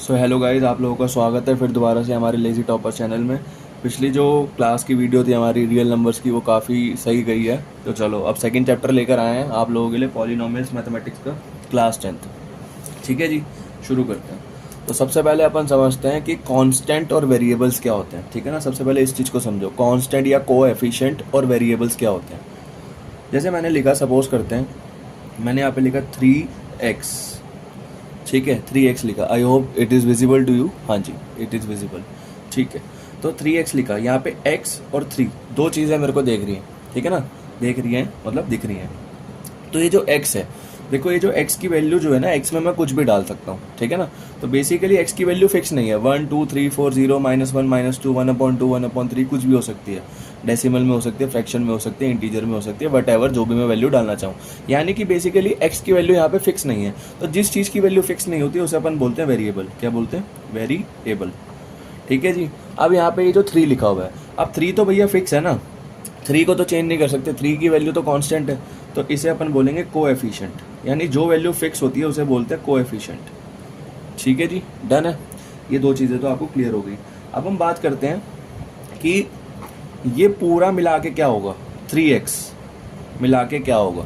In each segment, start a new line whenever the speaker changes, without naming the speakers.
So hello guys, आप लोगों का स्वागत है फिर दोबारा से हमारे लेज़ी टॉपर चैनल में। पिछली जो क्लास की वीडियो थी हमारी रियल नंबर्स की, वो काफ़ी सही गई है। तो चलो अब सेकंड चैप्टर लेकर आए हैं आप लोगों के लिए, पॉलिनोमियल्स मैथमेटिक्स का क्लास 10th। ठीक है जी, शुरू करते हैं। तो सबसे पहले अपन समझते हैं कि कांस्टेंट और वेरिएबल्स क्या होते हैं। ठीक है ना, सबसे पहले इस चीज़ को समझो, कांस्टेंट या कोएफिशिएंट और वेरिएबल्स क्या होते हैं। जैसे मैंने लिखा, सपोज करते हैं मैंने यहाँ पे लिखा 3x। ठीक है, 3x लिखा। I hope it is visible to you. हाँ जी, इट इज़ विजिबल। ठीक है, तो 3x लिखा। यहाँ पे x और 3 दो चीज़ें मेरे को देख रही हैं। ठीक है ना, देख रही हैं मतलब दिख रही हैं। तो ये जो x है, देखो ये जो x की वैल्यू जो है ना, x में मैं कुछ भी डाल सकता हूँ। ठीक है ना, तो बेसिकली x की वैल्यू फिक्स नहीं है। 1 2 3 4 0 -1 -2 1/2 1/3 कुछ भी हो सकती है। डेसिमल में हो सकती है, फ्रैक्शन में हो सकती है, इंटीजर में हो सकती है, वट जो भी मैं वैल्यू डालना चाहूँ। यानी कि बेसिकली x की वैल्यू यहाँ पे फिक्स नहीं है। तो जिस चीज़ की वैल्यू फिक्स नहीं होती उसे अपन बोलते हैं वेरिएबल। क्या बोलते हैं? वेरिएबल। ठीक है जी। अब यहाँ पे ये जो 3 लिखा हुआ है, अब 3 तो भैया फिक्स है ना, 3 को तो चेंज नहीं कर सकते, 3 की वैल्यू तो कांस्टेंट है। तो इसे अपन बोलेंगे कोएफिशिएंट, यानी जो वैल्यू फिक्स होती है उसे बोलते हैं कोएफिशिएंट। ठीक है जी, डन है। ये दो चीज़ें तो आपको क्लियर हो गई। अब हम बात करते हैं कि ये पूरा मिला के क्या होगा। 3x मिला के क्या होगा।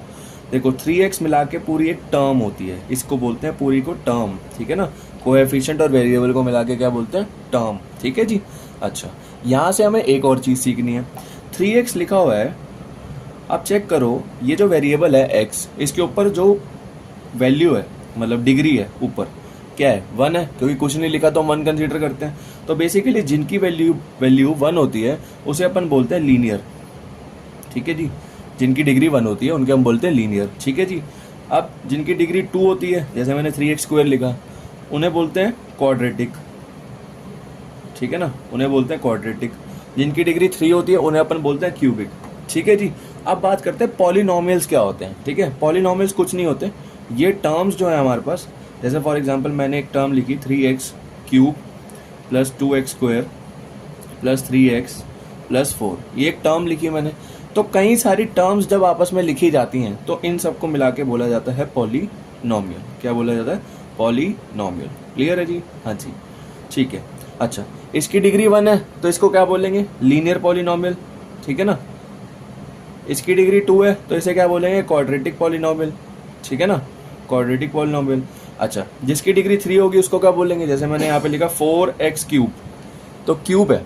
देखो 3x मिला के पूरी एक टर्म होती है, इसको बोलते हैं पूरी को टर्म। ठीक है ना, कोएफिशिएंट और वेरिएबल को मिला के क्या बोलते हैं? टर्म। ठीक है जी। अच्छा, यहाँ से हमें एक और चीज़ सीखनी है। 3x लिखा हुआ है, अब चेक करो ये जो वेरिएबल है x, इसके ऊपर जो वैल्यू है मतलब डिग्री है ऊपर, क्या है? 1 है, क्योंकि कुछ नहीं लिखा तो हम 1 कंसीडर करते हैं। तो बेसिकली जिनकी वैल्यू 1 होती है उसे अपन बोलते हैं लीनियर। ठीक है जी, जिनकी डिग्री 1 होती है उनके हम बोलते हैं लीनियर। ठीक है जी। अब जिनकी डिग्री 2 होती है, जैसे मैंने 3x² लिखा, उन्हें बोलते हैं क्वाड्रेटिक। ठीक है ना, उन्हें बोलते हैं क्वाड्रेटिक। जिनकी डिग्री 3 होती है उन्हें अपन बोलते हैं क्यूबिक। ठीक है जी। अब बात करते हैं पॉलिनोमियल्स क्या होते हैं। ठीक है, पॉलिनोमियल्स कुछ नहीं होते, ये टर्म्स जो है हमारे पास, जैसे फॉर एग्जांपल मैंने एक टर्म लिखी 3x³ + 2x² + 3x + 4, ये एक टर्म लिखी मैंने। तो कई सारी टर्म्स जब आपस में लिखी जाती हैं तो इन सबको मिला के बोला जाता है पॉलिनोमियल। क्या बोला जाता है? पॉलिनोमियल। क्लियर है जी? हाँ जी, ठीक है। अच्छा, इसकी डिग्री 1 है तो इसको क्या बोलेंगे? Linear polynomial. ठीक है ना, इसकी डिग्री 2 है तो इसे क्या बोलेंगे? Quadratic polynomial. ठीक है ना, क्वाड्रेटिक पॉलिनोमियल। अच्छा, जिसकी डिग्री 3 होगी उसको क्या बोलेंगे? जैसे मैंने यहाँ पे लिखा 4x³, तो क्यूब है,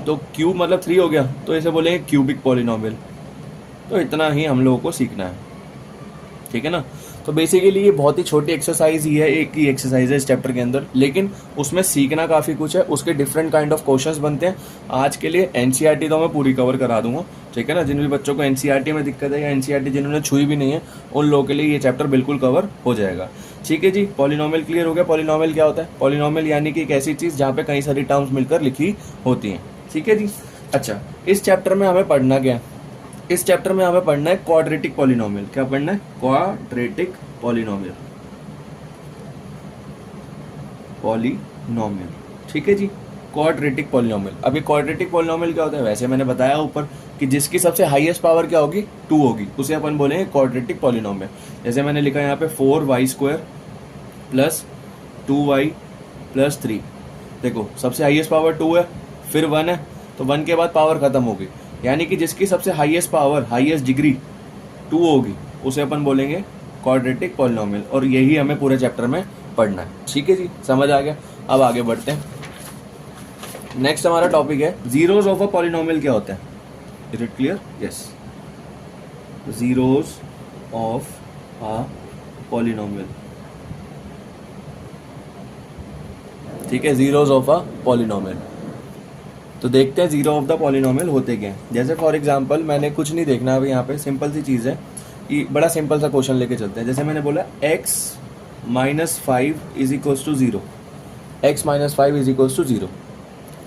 तो क्यूब मतलब 3 हो गया, तो इसे बोलेंगे क्यूबिक पॉलिनोमियल। तो इतना ही हम लोगों को सीखना है। ठीक है ना, तो बेसिकली ये बहुत ही छोटी एक्सरसाइज ही है, एक ही एक्सरसाइज है इस चैप्टर के अंदर, लेकिन उसमें सीखना काफ़ी कुछ है। उसके डिफरेंट काइंड ऑफ क्वेश्चंस बनते हैं। आज के लिए एनसीईआरटी तो मैं पूरी कवर करा दूंगा। ठीक है ना, जिन भी बच्चों को एनसीईआरटी में दिक्कत है या एनसीईआरटी जिन्होंने छुई भी नहीं है, उन लोगों के लिए ये चैप्टर बिल्कुल कवर हो जाएगा। ठीक है जी, पॉलिनोमियल क्लियर हो गया। पॉलिनोमियल क्या होता है? पॉलिनोमियल यानी कि एक ऐसी चीज़ जहाँ पे कई सारी टर्म्स मिलकर लिखी होती हैं। ठीक है जी। अच्छा, इस चैप्टर में हमें पढ़ना क्या है? इस चैप्टर में हमें पढ़ना है क्वाड्रेटिक पॉलिनोमियल। क्या पढ़ना है? Quadratic polynomial. पॉलिनोमियल, ठीक है जी, क्वाड्रेटिक पॉलिनोमियल। अभी क्वाड्रेटिक पॉलिनोमियल क्या होता है? वैसे मैंने बताया ऊपर कि जिसकी सबसे हाईएस्ट पावर क्या होगी? 2 होगी, उसे अपन बोलेंगे क्वाड्रेटिक पॉलिनोमियल। जैसे मैंने लिखा यहाँ पे 4y² + 2y + 3। देखो सबसे हाईएस्ट पावर 2 है, फिर 1 है, तो 1 के बाद पावर खत्म होगी, यानी कि जिसकी सबसे हाईएस्ट पावर, हाईएस्ट डिग्री 2 होगी, उसे अपन बोलेंगे क्वाड्रेटिक पॉलिनोमियल। और यही हमें पूरे चैप्टर में पढ़ना है। ठीक है जी, समझ आ गया। अब आगे बढ़ते हैं। नेक्स्ट हमारा टॉपिक है जीरोस ऑफ अ पॉलिनोमियल। क्या होता है? Is it clear? Yes, zeros of a polynomial. ठीक है, जीरोस ऑफ अ पॉलिनोमियल। तो देखते हैं जीरो ऑफ द पॉलिनोमियल होते क्या हैं। जैसे फॉर एग्जांपल मैंने कुछ नहीं देखना अभी, यहाँ पे सिंपल सी चीज़ है कि बड़ा सिंपल सा क्वेश्चन लेके चलते हैं। जैसे मैंने बोला x - 5 = 0, x - 5 = 0।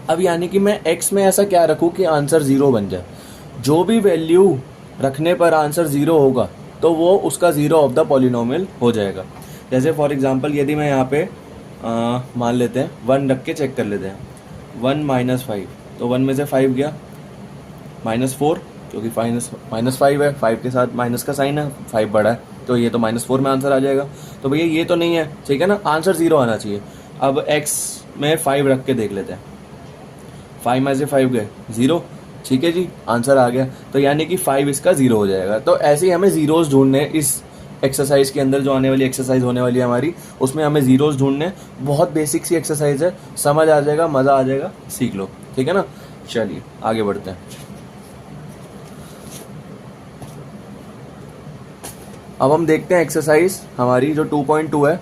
अब यानी कि मैं x में ऐसा क्या रखूँ कि आंसर 0 बन जाए। जो भी वैल्यू रखने पर आंसर 0 होगा तो वो उसका जीरो ऑफ द पॉलिनोमियल हो जाएगा। जैसे फॉर एग्जांपल यदि मैं यहाँ पे मान लेते हैं 1 रख के चेक कर लेते हैं, 1 - 5, तो 1 में से 5 गया, -4, क्योंकि -5 है, 5 के साथ माइनस का साइन है, 5 बड़ा है, तो ये तो -4 में आंसर आ जाएगा। तो भैया ये तो नहीं है, ठीक है ना, आंसर 0 आना चाहिए। अब x में 5 रख के देख लेते हैं। 5 में से 5 गए 0, ठीक है जी, आंसर आ गया। तो यानी कि 5 इसका 0 हो जाएगा। तो ऐसे ही हमें ज़ीरोज़ ढूंढने इस एक्सरसाइज के अंदर, जो आने वाली एक्सरसाइज होने वाली है हमारी, उसमें हमें ज़ीरोज़ ढूंढने। बहुत बेसिक सी एक्सरसाइज है, समझ आ जाएगा, मज़ा आ जाएगा, सीख लो, ठीक है ना। चलिए आगे बढ़ते हैं। अब हम देखते हैं एक्सरसाइज हमारी जो 2.2 है।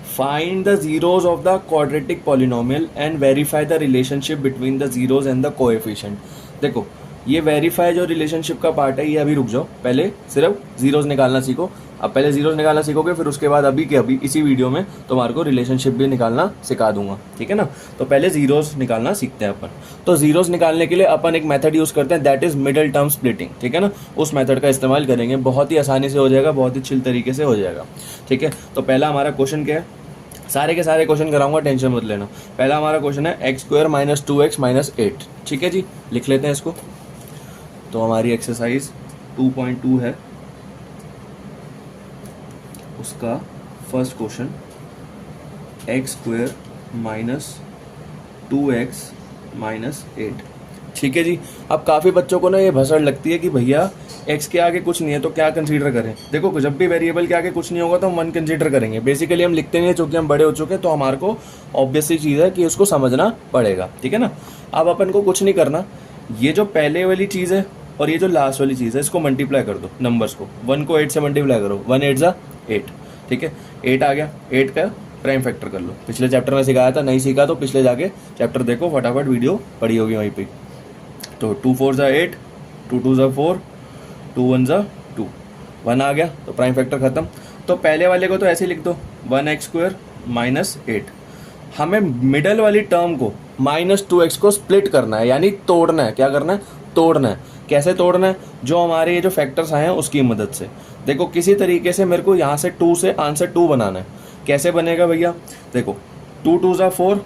Find the zeros of the quadratic polynomial and verify the relationship between the zeros and the coefficient. देखो ये वेरीफाई जो रिलेशनशिप का पार्ट है, ये अभी रुक जाओ, पहले सिर्फ जीरोज निकालना सीखो। अब पहले जीरोज निकालना सीखोगे, फिर उसके बाद अभी के अभी इसी वीडियो में तुम्हारे को रिलेशनशिप भी निकालना सिखा दूंगा, ठीक है ना। तो पहले जीरोज निकालना सीखते हैं अपन। तो जीरोज निकालने के लिए अपन एक मेथड यूज करते हैं, that is middle term splitting, ठीक है ना। उस मेथड का इस्तेमाल करेंगे, बहुत ही आसानी से हो जाएगा, बहुत ही चिल तरीके से हो जाएगा, ठीक है। तो पहला हमारा क्वेश्चन क्या है, सारे के सारे क्वेश्चन कराऊंगा, टेंशन मत लेना। पहला हमारा क्वेश्चन है x² - 2x - 8, ठीक है जी, लिख लेते हैं इसको। तो हमारी एक्सरसाइज 2.2 है, उसका फर्स्ट क्वेश्चन x² - 2x - 8, ठीक है जी। अब काफ़ी बच्चों को ना ये भसड़ लगती है कि भैया x के आगे कुछ नहीं है तो क्या कंसीडर करें। देखो जब भी वेरिएबल के आगे कुछ नहीं होगा तो हम 1 कंसीडर करेंगे। बेसिकली हम लिखते नहीं है, चूंकि हम बड़े हो चुके हैं, तो हमारे को ऑब्वियस सी चीज़ है कि उसको समझना पड़ेगा, ठीक है ना। अब अपन को कुछ नहीं करना, ये जो पहले वाली चीज़ है और ये जो लास्ट वाली चीज़ है, इसको मल्टीप्लाई कर दो नंबर्स को। 1 को 8 से मल्टीप्लाई करो, 1 8 ज़ा 8, ठीक है। 8 आ गया, 8 का प्राइम फैक्टर कर लो। पिछले चैप्टर में सिखाया था, नहीं सीखा तो पिछले जाके चैप्टर देखो, फटाफट वीडियो पड़ी होगी वहीं पर। तो 2 4 ज़ा 8, 2 2 ज़ा 4, 2 1 ज़ा 2, 1 आ गया तो प्राइम फैक्टर खत्म। तो पहले वाले को तो ऐसे लिख दो, 1x² - 8। हमें मिडल वाली टर्म को -2x को स्प्लिट करना है, यानी तोड़ना है। क्या करना है? तोड़ना है। कैसे तोड़ना है? जो हमारे ये जो फैक्टर्स आए हैं उसकी मदद से। देखो किसी तरीके से मेरे को यहाँ से 2 से आंसर 2 बनाना है। कैसे बनेगा भैया? देखो 2 2 ज़ा 4,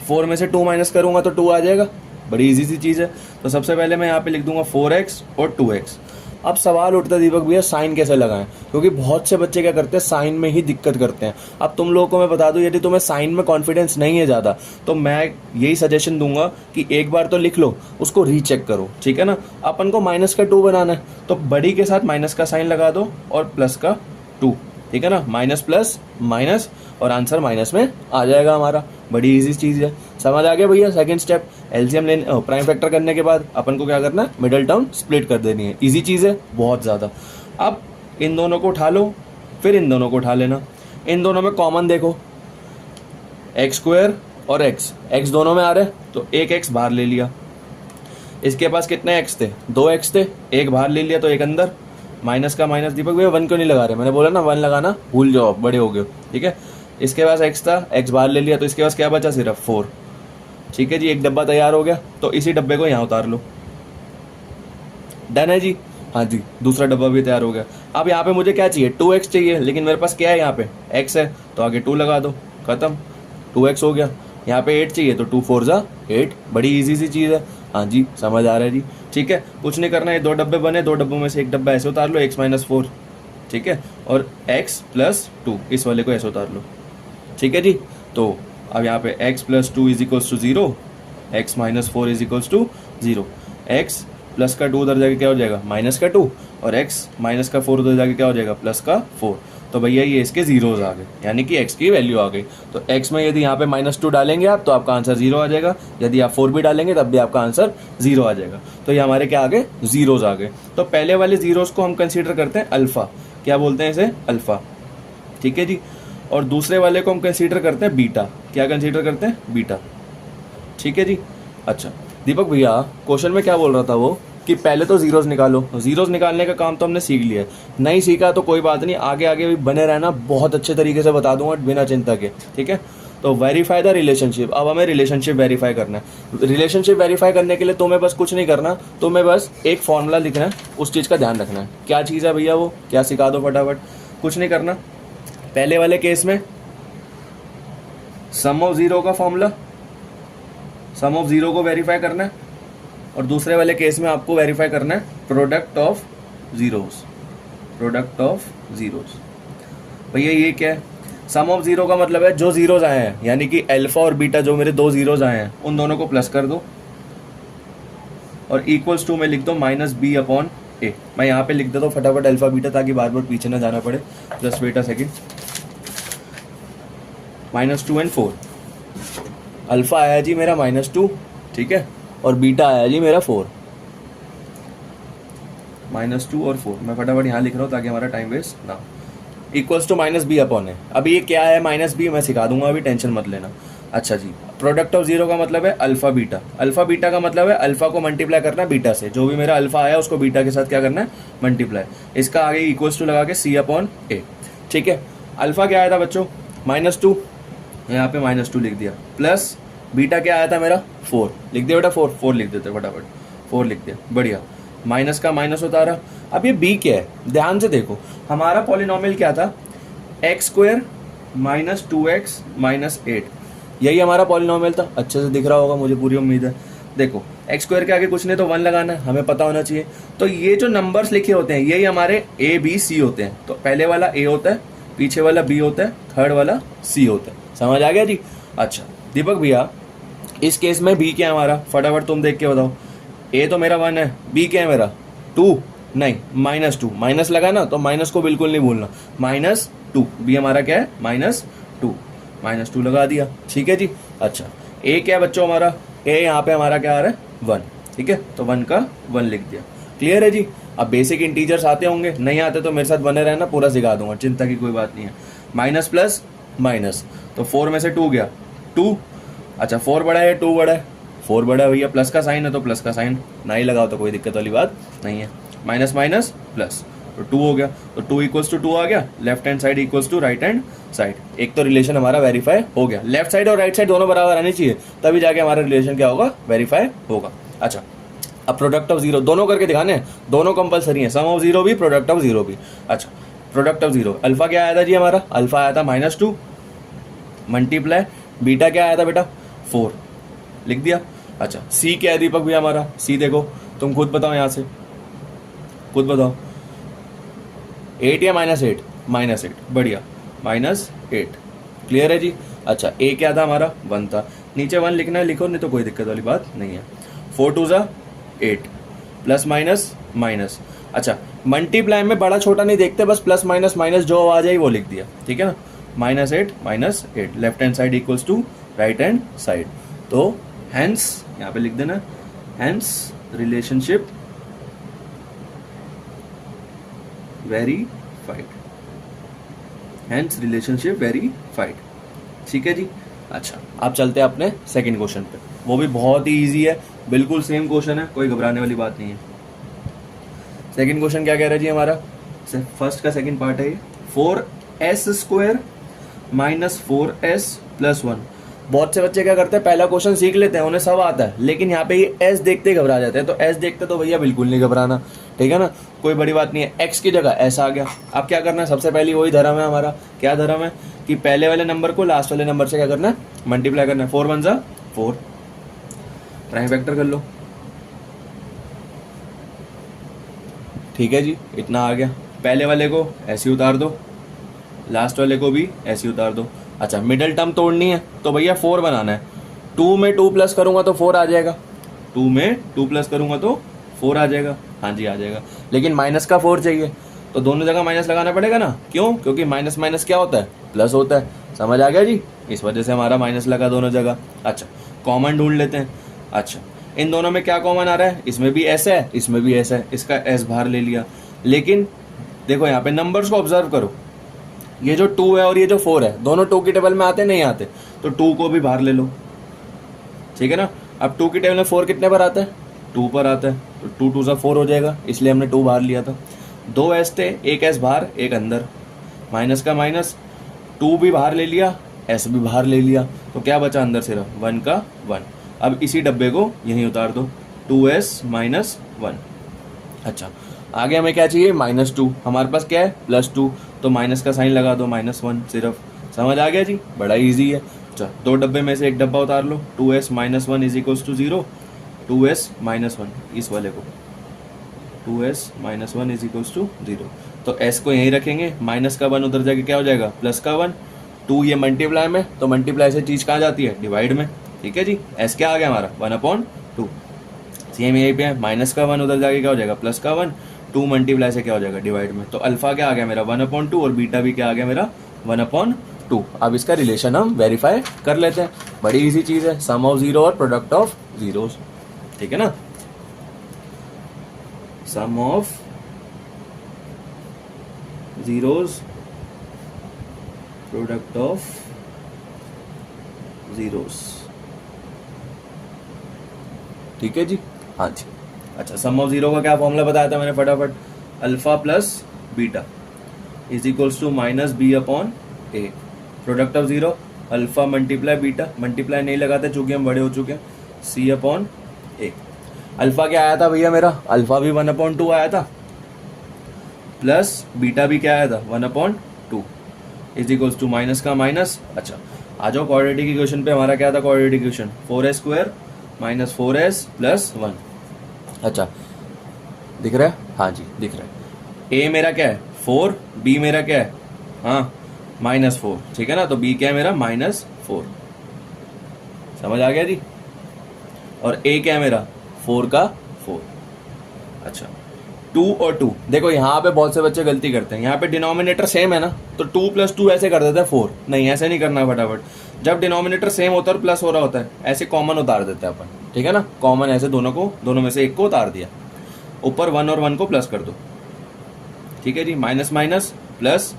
4 में से 2 माइनस करूँगा तो 2 आ जाएगा। बड़ी इजी सी चीज़ है। तो सबसे पहले मैं यहाँ पे लिख दूंगा 4x और 2x। अब सवाल उठता है दीपक भैया साइन कैसे लगाएं, क्योंकि बहुत से बच्चे क्या करते हैं, साइन में ही दिक्कत करते हैं। अब तुम लोगों को मैं बता दूं, यदि तुम्हें साइन में कॉन्फिडेंस नहीं है ज़्यादा, तो मैं यही सजेशन दूंगा कि एक बार तो लिख लो, उसको रीचेक करो, ठीक है ना। अपन को -2 बनाना है, तो बड़ी के साथ माइनस का साइन लगा दो और प्लस का 2, ठीक है ना। माइनस प्लस माइनस और आंसर माइनस में आ जाएगा हमारा। बड़ी इजी चीज़ है, समझ आ गया भैया। सेकंड स्टेप, एलसीएम लेने, प्राइम फैक्टर करने के बाद अपन को क्या करना है, मिडिल टर्म स्प्लिट कर देनी है। इजी चीज़ है बहुत ज़्यादा। अब इन दोनों को उठा लो, फिर इन दोनों को उठा लेना। इन दोनों में कॉमन देखो, x² और x दोनों में आ रहे हैं, तो एक x बाहर ले लिया। इसके पास कितने x थे? 2x थे, एक बाहर ले लिया तो एक अंदर। माइनस का माइनस, दीपक भैया 1 क्यों नहीं लगा रहे? मैंने बोला ना 1 लगाना भूल जाओ, बड़े हो गए, ठीक है। इसके पास x था, x बाहर ले लिया, तो इसके पास क्या बचा? सिर्फ 4, ठीक है जी। एक डब्बा तैयार हो गया, तो इसी डब्बे को यहाँ उतार लो। डन है जी? हाँ जी, दूसरा डब्बा भी तैयार हो गया। अब यहाँ पे मुझे क्या चाहिए? 2x चाहिए, लेकिन मेरे पास क्या है यहाँ पे? x है, तो आगे 2 लगा दो, खत्म, 2x हो गया। यहाँ पे 8 चाहिए, तो 2 4 ज़ा 8। बड़ी इजी सी चीज़ है। हाँ जी, समझ आ रहा है जी, ठीक है। कुछ नहीं करना है, 2 डब्बे बने, 2 डब्बों में से एक डब्बा ऐसे उतार लो, x - 4, ठीक है, और x + 2 इस वाले को ऐसे उतार लो, ठीक है जी। तो अब यहाँ पे x + 2 = 0, x - 4 = 0। x प्लस का 2 उधर जाके क्या हो जाएगा? माइनस का 2, और x माइनस का 4 उधर जाके क्या हो जाएगा? प्लस का 4। तो भैया ये इसके जीरोज आ गए, यानी कि x की वैल्यू आ गई। तो x में यदि यहाँ पे -2 डालेंगे आप, तो आपका आंसर 0 आ जाएगा। यदि आप 4 भी डालेंगे तब भी आपका आंसर 0 आ जाएगा। तो ये हमारे क्या आ गए? जीरोज आ गए। तो पहले वाले जीरोज को हम कंसिडर करते हैं अल्फा। क्या बोलते हैं इसे? अल्फा, ठीक है जी। और दूसरे वाले को हम कंसीडर करते हैं बीटा। क्या कंसीडर करते हैं? बीटा, ठीक है जी। अच्छा दीपक भैया, क्वेश्चन में क्या बोल रहा था वो, कि पहले तो जीरोज निकालो। जीरोज निकालने का काम तो हमने सीख लिया है। नहीं सीखा तो कोई बात नहीं, आगे आगे भी बने रहना, बहुत अच्छे तरीके से बता दूंगा बिना चिंता के, ठीक है। तो वेरीफाई द रिलेशनशिप। अब हमें रिलेशनशिप वेरीफाई करना है। रिलेशनशिप वेरीफाई करने के लिए तुम्हें बस कुछ नहीं करना, तुम्हें बस एक फॉर्मूला लिखना है, उस चीज़ का ध्यान रखना है। क्या चीज़ है भैया वो? क्या सिखा दो फटाफट। कुछ नहीं करना। पहले वाले केस में सम ऑफ जीरो का फॉर्मूला, सम ऑफ जीरो को वेरीफाई करना है, और दूसरे वाले केस में आपको वेरीफाई करना है product of zeros. Product of zeros, भैया ये क्या है? सम ऑफ जीरो का मतलब है जो जीरोज आए हैं, यानी कि अल्फा और बीटा जो मेरे दो जीरोज आए हैं उन दोनों को प्लस कर दो और इक्वल्स टू में लिख दो माइनस बी अपॉन ए। मैं यहाँ पे लिख देता हूँ फटाफट अल्फा बीटा ताकि बार बार पीछे ना जाना पड़े। Just wait a second. -2 and 4। Alpha आया जी मेरा -2, ठीक है, और बीटा आया जी मेरा 4। -2 और 4 मैं फटाफट यहाँ लिख रहा हूँ ताकि हमारा टाइम वेस्ट ना। Equals to minus B upon है। अभी ये क्या है माइनस बी, मैं सिखा दूंगा, अभी टेंशन मत लेना। अच्छा जी, प्रोडक्ट ऑफ जीरो का मतलब है अल्फा बीटा। अल्फा बीटा का मतलब है अल्फा को मल्टीप्लाई करना बीटा से, जो भी मेरा अल्फा आया उसको बीटा के साथ क्या करना है, मल्टीप्लाई। इसका आगे इक्वल्स टू लगा के सी अपॉन ए, ठीक है। अल्फा क्या आया था बच्चों, -2, यहाँ पे -2 लिख दिया, प्लस बीटा क्या आया था मेरा 4, लिख दिया बेटा 4 लिख देते फटाफट, 4 लिख दिया, बढ़िया। माइनस का माइनस उतारा। अब ये बी क्या है, ध्यान से देखो, हमारा पॉलिनोमियल क्या था, x² - 2x - 8, यही हमारा पॉलिनोमियल था। अच्छे से दिख रहा होगा मुझे, पूरी उम्मीद है। देखो x² के आगे कुछ नहीं तो 1 लगाना है, हमें पता होना चाहिए। तो ये जो नंबर्स लिखे होते हैं यही हमारे a b c होते हैं। तो पहले वाला a होता है, पीछे वाला b होता है, थर्ड वाला c होता है। समझ आ गया जी। अच्छा दीपक भैया, इस केस में b क्या है हमारा, फटाफट तुम देख के बताओ। a तो मेरा 1 है, b क्या है मेरा 2, नहीं -2, माइनस लगा ना तो माइनस को बिल्कुल नहीं भूलना, -2। b हमारा क्या है -2, -2 लगा दिया, ठीक है जी। अच्छा a क्या है बच्चों हमारा, a यहाँ पे हमारा क्या आ रहा है 1, ठीक है, तो 1 का 1 लिख दिया। क्लियर है जी। अब बेसिक इंटीजर्स आते होंगे, नहीं आते तो मेरे साथ बने रहना, पूरा सिखा दूंगा, चिंता की कोई बात नहीं है। माइनस प्लस माइनस, तो 4 में से 2 गया 2। अच्छा 4 बड़ा है 2 बड़ा है, 4 बड़ा है भैया, प्लस का साइन है तो प्लस का साइन ना ही लगाओ तो कोई दिक्कत वाली बात नहीं है। माइनस माइनस प्लस, तो 2 हो गया, तो 2 इक्वल्स टू 2 आ गया, left hand side equals to right hand side. एक तो रिलेशन हमारा वेरीफाई हो गया, लेफ्ट साइड और राइट साइड दोनों बराबर आनी चाहिए, तभी जाके हमारा रिलेशन क्या होगा, वेरीफाई होगा। अच्छा अब प्रोडक्ट ऑफ जीरो दोनों करके दिखाने हैं, दोनों कंपलसरी है, सम ऑफ जीरो भी प्रोडक्ट ऑफ जीरो भी। अच्छा प्रोडक्ट ऑफ जीरो, अल्फा क्या आया था जी हमारा, अल्फा आया था -2 मल्टीप्लाई, बीटा क्या आया था बेटा 4, लिख दिया। अच्छा सी क्या है दीपक भैया हमारा, सी देखो तुम खुद बताओ, यहाँ से खुद बताओ, 8 या -8, -8, बढ़िया, -8, क्लियर है जी। अच्छा ए क्या था हमारा 1 था, नीचे 1 लिखना है लिखो, नहीं तो कोई दिक्कत वाली बात नहीं है। 4 2 ज़ा 8, प्लस माइनस माइनस। अच्छा मल्टीप्लाई में बड़ा छोटा नहीं देखते, बस प्लस माइनस माइनस जो आ जाए वो लिख दिया, ठीक है ना। -8, left hand side equals to right hand side, तो हैंस यहाँ पे लिख देना, hence relationship verified, hence relationship verified, ठीक है जी। अच्छा आप चलते हैं अपने सेकंड क्वेश्चन पे, वो भी बहुत ही इजी है, बिल्कुल सेम क्वेश्चन है, कोई घबराने वाली बात नहीं है। सेकंड क्वेश्चन क्या कह रहा है जी हमारा, फर्स्ट का सेकंड पार्ट है ये, 4s² - 4s + 1। बहुत से बच्चे क्या करते हैं, पहला क्वेश्चन सीख लेते हैं, उन्हें सब आता है, लेकिन यहाँ पे ये s देखते ही घबरा जाते हैं। तो s देखते तो भैया बिल्कुल नहीं घबराना, ठीक है ना, कोई बड़ी बात नहीं है। x की जगह s आ गया, अब क्या करना है, सबसे पहले वही धर्म है हमारा, क्या धर्म है कि पहले वाले नंबर को लास्ट वाले नंबर से क्या करना है, मल्टीप्लाई करना है। 4 1 ज़ा 4, प्राइम वेक्टर कर लो, ठीक है जी, इतना आ गया। पहले वाले को ऐसे ही उतार दो, लास्ट वाले को भी ऐसे ही उतार दो। अच्छा मिडल टर्म तोड़नी है तो भैया 4 बनाना है, 2 में 2 प्लस करूंगा तो 4 आ जाएगा, 2 में 2 प्लस करूंगा तो 4 आ जाएगा, हाँ जी आ जाएगा। लेकिन माइनस का 4 चाहिए तो दोनों जगह माइनस लगाना पड़ेगा ना, क्यों, क्योंकि माइनस माइनस क्या होता है, प्लस होता है। समझ आ गया जी, इस वजह से हमारा माइनस लगा दोनों जगह। अच्छा कॉमन ढूंढ लेते हैं। अच्छा इन दोनों में क्या कॉमन आ रहा है, इसमें भी ऐसा है, इसमें भी ऐसा है, इसका एस बाहर ले लिया। लेकिन देखो यहाँ पे नंबर्स को ऑब्जर्व करो, ये जो 2 है और ये जो 4 है, दोनों 2 की टेबल में आते नहीं आते, तो 2 को भी बाहर ले लो, ठीक है ना। अब 2 की टेबल में 4 कितने पर आता है, 2 पर आता है, तो 2 2 ज़ा 4 हो जाएगा, इसलिए हमने 2 बाहर लिया था। 2 एस थे, एक एस बाहर एक अंदर, माइनस का माइनस, 2 भी बाहर ले लिया, एस भी बाहर ले लिया, तो क्या बचा अंदर सिर्फ 1 का 1। अब इसी डब्बे को यहीं उतार दो, 2s - 1। अच्छा आगे हमें क्या चाहिए, -2, हमारे पास क्या है +2, तो माइनस का साइन लगा दो, -1 सिर्फ। समझ आ गया जी, बड़ा इजी है। अच्छा 2 डब्बे में से एक डब्बा उतार लो, 2s - 1 = 0, 2s - 1 इस वाले को, 2s - 1 = 0, तो s को यहीं रखेंगे, माइनस का 1 उधर जाके क्या हो जाएगा, प्लस का 1, 2 ये मल्टीप्लाई में, तो मल्टीप्लाई से चीज़ कहाँ जाती है, डिवाइड में। ठीक है जी, एस क्या आ गया हमारा 1/2। सेम यहीं पे है, माइनस का 1 उधर जाके क्या हो जाएगा प्लस का 1, 2 मल्टीप्लाई से क्या हो जाएगा डिवाइड में। तो अल्फा क्या आ गया मेरा 1/2 और बीटा भी क्या आ गया मेरा 1/2। अब इसका रिलेशन हम वेरीफाई कर लेते हैं, बड़ी इजी चीज़ है, सम ऑफ जीरो और प्रोडक्ट ऑफ जीरोस। ठीक है ना, sum of zeros product of zeros. ठीक है जी, हाँ जी। अच्छा, सम ऑफ जीरो का क्या फॉर्मूला बताया था मैंने फटाफट, alpha plus beta is equals to minus B upon A. Product of zero alpha multiply beta, multiply नहीं लगाते चूंकि हम बड़े हो चुके हैं, सी अपॉन ए। अल्फा क्या आया था भैया मेरा, अल्फा भी 1/2 आया था, प्लस बीटा भी क्या आया था 1/2 इज इक्वल्स टू माइनस का माइनस। अच्छा, आ जाओ क्वाड्रेटिक इक्वेशन पे, हमारा क्या था quadratic equation, 4s² minus 4s plus 1। अच्छा, दिख रहा है, हाँ जी दिख रहा है। ए मेरा क्या है 4, बी मेरा क्या है, हाँ -4। ठीक है ना, तो बी क्या है मेरा -4, समझ आ गया जी। और ए क्या है मेरा 4 का 4। अच्छा, 2 और 2, देखो यहाँ पे बहुत से बच्चे गलती करते हैं, यहाँ पे डिनोमिनेटर सेम है ना, तो 2 + 2 ऐसे कर देते हैं 4, नहीं ऐसे नहीं करना फटाफट। जब डिनोमिनेटर सेम होता है और प्लस हो रहा होता है, ऐसे कॉमन उतार देते हैं अपन। ठीक है ना, कॉमन ऐसे दोनों में से एक को उतार दिया, ऊपर 1 और 1 को प्लस कर दो। ठीक है जी, माइनस माइनस प्लस,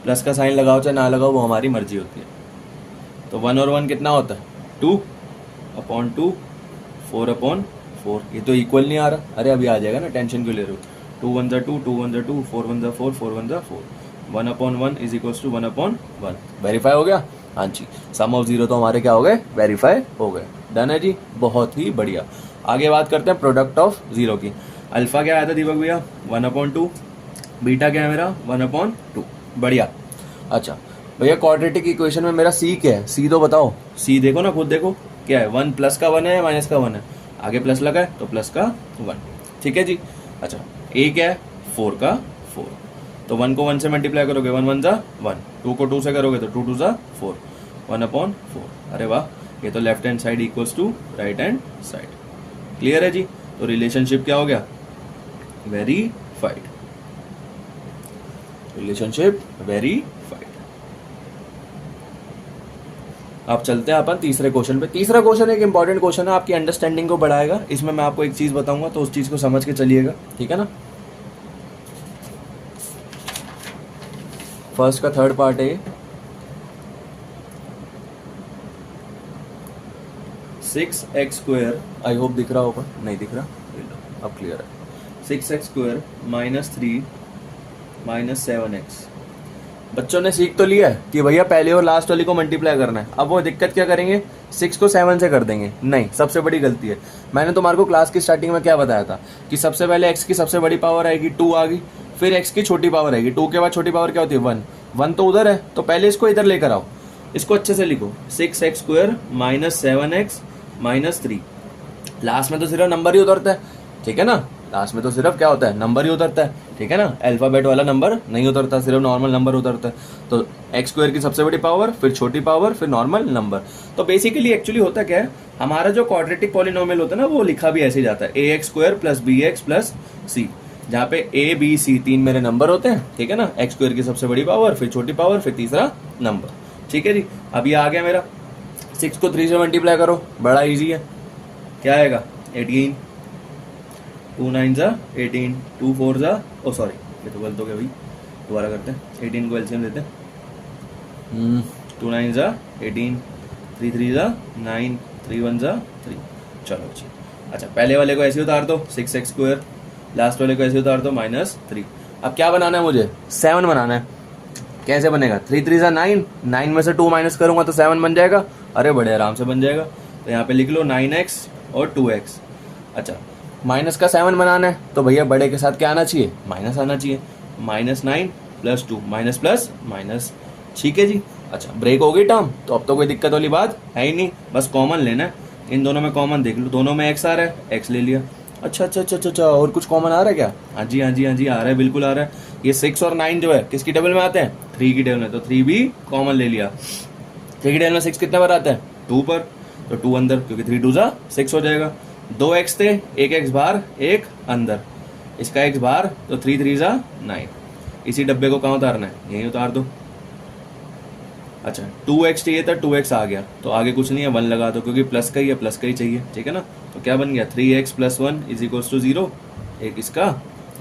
प्लस का साइन लगाओ चाहे ना लगाओ वो हमारी मर्जी होती है। तो 1 और 1 कितना होता है 2/2, 4/4। ये तो इक्वल नहीं आ रहा, अरे अभी आ जाएगा ना, टेंशन क्यों ले रहे हो। 2 1 2, 2 1 2, 4 1 4, 4 1 4, 1/1 इज इक्वल्स टू 1/1। वेरीफाई हो गया, हाँ जी। सम ऑफ जीरो तो हमारे क्या हो गए, वेरीफाई हो गए। डन है जी, बहुत ही बढ़िया। आगे बात करते हैं प्रोडक्ट ऑफ जीरो की। अल्फा क्या आया था दीपक भैया 1/2, बीटा क्या है मेरा 1/2, बढ़िया। अच्छा भैया, क्वाड्रेटिक इक्वेशन में मेरा सी क्या है, सी तो बताओ। सी देखो ना, खुद देखो क्या है, 1 प्लस का 1 है या माइनस का 1 है, आगे प्लस लगा है तो प्लस का 1। ठीक है जी। अच्छा, ए क्या है 4 का 4, तो 1 को 1 से मल्टीप्लाई करोगे 1 1 जा 1, 2 को 2 से करोगे तो 2 2 जा 4, 1/4। अरे वाह, ये तो left hand side equals to right hand side. Clear है जी, तो रिलेशनशिप क्या हो गया, वेरीफाइड, रिलेशनशिप वेरीफाइड। अब चलते हैं अपन तीसरे क्वेश्चन पे। तीसरा क्वेश्चन एक इंपॉर्टेंट क्वेश्चन है, आपकी अंडरस्टैंडिंग को बढ़ाएगा। इसमें मैं आपको एक चीज बताऊंगा तो उस चीज को समझ के चलिएगा, ठीक है ना। फर्स्ट का थर्ड पार्ट है 6x², आई होप दिख रहा होगा, नहीं दिख रहा, अब क्लियर है। 6x² -3 -7x। बच्चों ने सीख तो लिया है कि भैया पहले और लास्ट वाली को मल्टीप्लाई करना है। अब वो दिक्कत क्या करेंगे, 6 को 7 से कर देंगे, नहीं, सबसे बड़ी गलती है। मैंने तुम्हारे को क्लास की स्टार्टिंग में क्या बताया था कि सबसे पहले x की सबसे बड़ी पावर आएगी 2 आ गई, फिर x की छोटी पावर आएगी, 2 के बाद छोटी पावर क्या होती है 1, 1 तो उधर है, तो पहले इसको इधर लेकर आओ। इसको अच्छे से लिखो, 6x² -7x -3। लास्ट में तो सिर्फ नंबर ही उतरता है, ठीक है ना, लास्ट में तो सिर्फ क्या होता है, नंबर ही उतरता है, ठीक है ना। अल्फाबेट वाला नंबर नहीं उतरता, सिर्फ नॉर्मल नंबर उतरता है। तो x² की सबसे बड़ी पावर, फिर छोटी पावर, फिर नॉर्मल नंबर। तो बेसिकली एक्चुअली होता क्या है, हमारा जो क्वाड्रेटिक पॉलिनोमियल होता है ना, वो लिखा भी ऐसे ही जाता है, ax² + bx + c, जहाँ पे a b c 3 मेरे नंबर होते हैं, ठीक है ना। x² की सबसे बड़ी पावर, फिर छोटी पावर, फिर तीसरा नंबर, ठीक है जी। अब ये आ गया मेरा, 6 को 3 से मल्टीप्लाई करो, बड़ा ईजी है, क्या आएगा 18, 2 9 जा 18, 2 4 जा, ओ सॉरी ये तो गलत हो गया भाई, दोबारा करते हैं। 18 को एलसीएम देते हैं, 2 9 जा 18, 3 3 जा 9, 3 1 जा 3। चलो जी। अच्छा, पहले वाले को ऐसे उतार दो 6x², लास्ट वाले को ऐसे उतार दो -3। अब क्या बनाना है मुझे, 7 बनाना है। कैसे बनेगा, 3 3 जा 9, 9 में से 2 माइनस करूंगा तो 7 बन जाएगा, अरे बड़े आराम से बन जाएगा। तो यहाँ पे लिख लो 9x और 2x। अच्छा, माइनस का 7 बनाना है तो भैया बड़े के साथ क्या आना चाहिए, माइनस आना चाहिए, -9 + 2, माइनस प्लस माइनस, ठीक है जी। अच्छा, ब्रेक हो गई टर्म, तो अब तो कोई दिक्कत वाली बात है ही नहीं, बस कॉमन लेना है। इन दोनों में कॉमन देख लो, दोनों में x आ रहा है, x ले लिया। अच्छा अच्छा अच्छा अच्छा अच्छा, और कुछ कॉमन आ रहा है क्या? हाँ जी हाँ जी हाँ जी, आ रहा है, बिल्कुल आ रहा है। ये 6 और 9 जो है किसकी टेबल में आते हैं? 3 की टेबल में, तो 3 भी कॉमन ले लिया। 3 की टेबल में 6 कितने बार आता है? 2 पर, तो 2 अंदर, क्योंकि 3 2 जा 6 हो जाएगा। 2 एक्स थे, एक एक्स बाहर एक अंदर, इसका एक्स बाहर, तो 3 3 जा 9। इसी डब्बे को कहाँ उतारना है? यहीं उतार दो। अच्छा 2x चाहिए था, 2x आ गया, तो आगे कुछ नहीं है, 1 लगा दो, क्योंकि प्लस का ही है, प्लस का ही चाहिए, ठीक है ना। तो क्या बन गया? 3x + 1 = 0, एक इसका